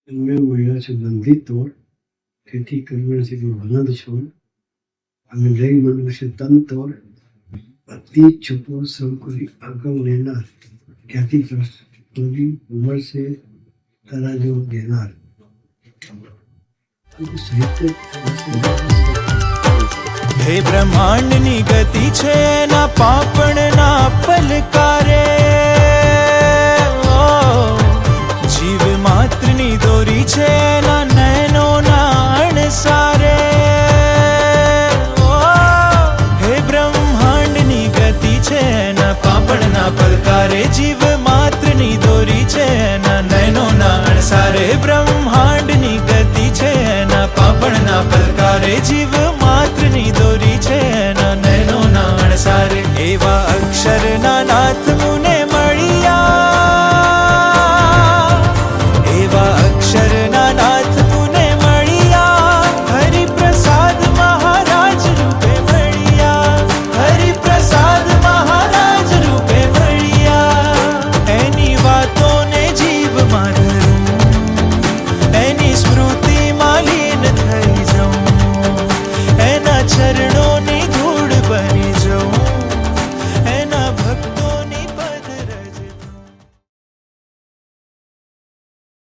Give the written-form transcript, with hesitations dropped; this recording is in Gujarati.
મળ્યા છે બંધી તોડ, તેથી કર્મણ છે ભનદ છોડ, અને લઈ મળ્યું છે તન તોડ, અતિ છુપો સંકુલી અગમ લેનાર, ક્યાંથી પ્રશ્ન મળશે તારા જેવો દેનાર. હે બ્રહ્માંડની ગતિ છે ના પાપણના પલકારે, જીવ માત્રની દોરી છે ના નયનોના અણસારે. હે બ્રહ્માંડની ગતિ છે ના પાપણના પલકારે, જીવ માત્રની દોરી છે ના નયનોના અણસારે. બ્રહ્માંડની ગતિ છે ના પાપણના પલકારે, જીવ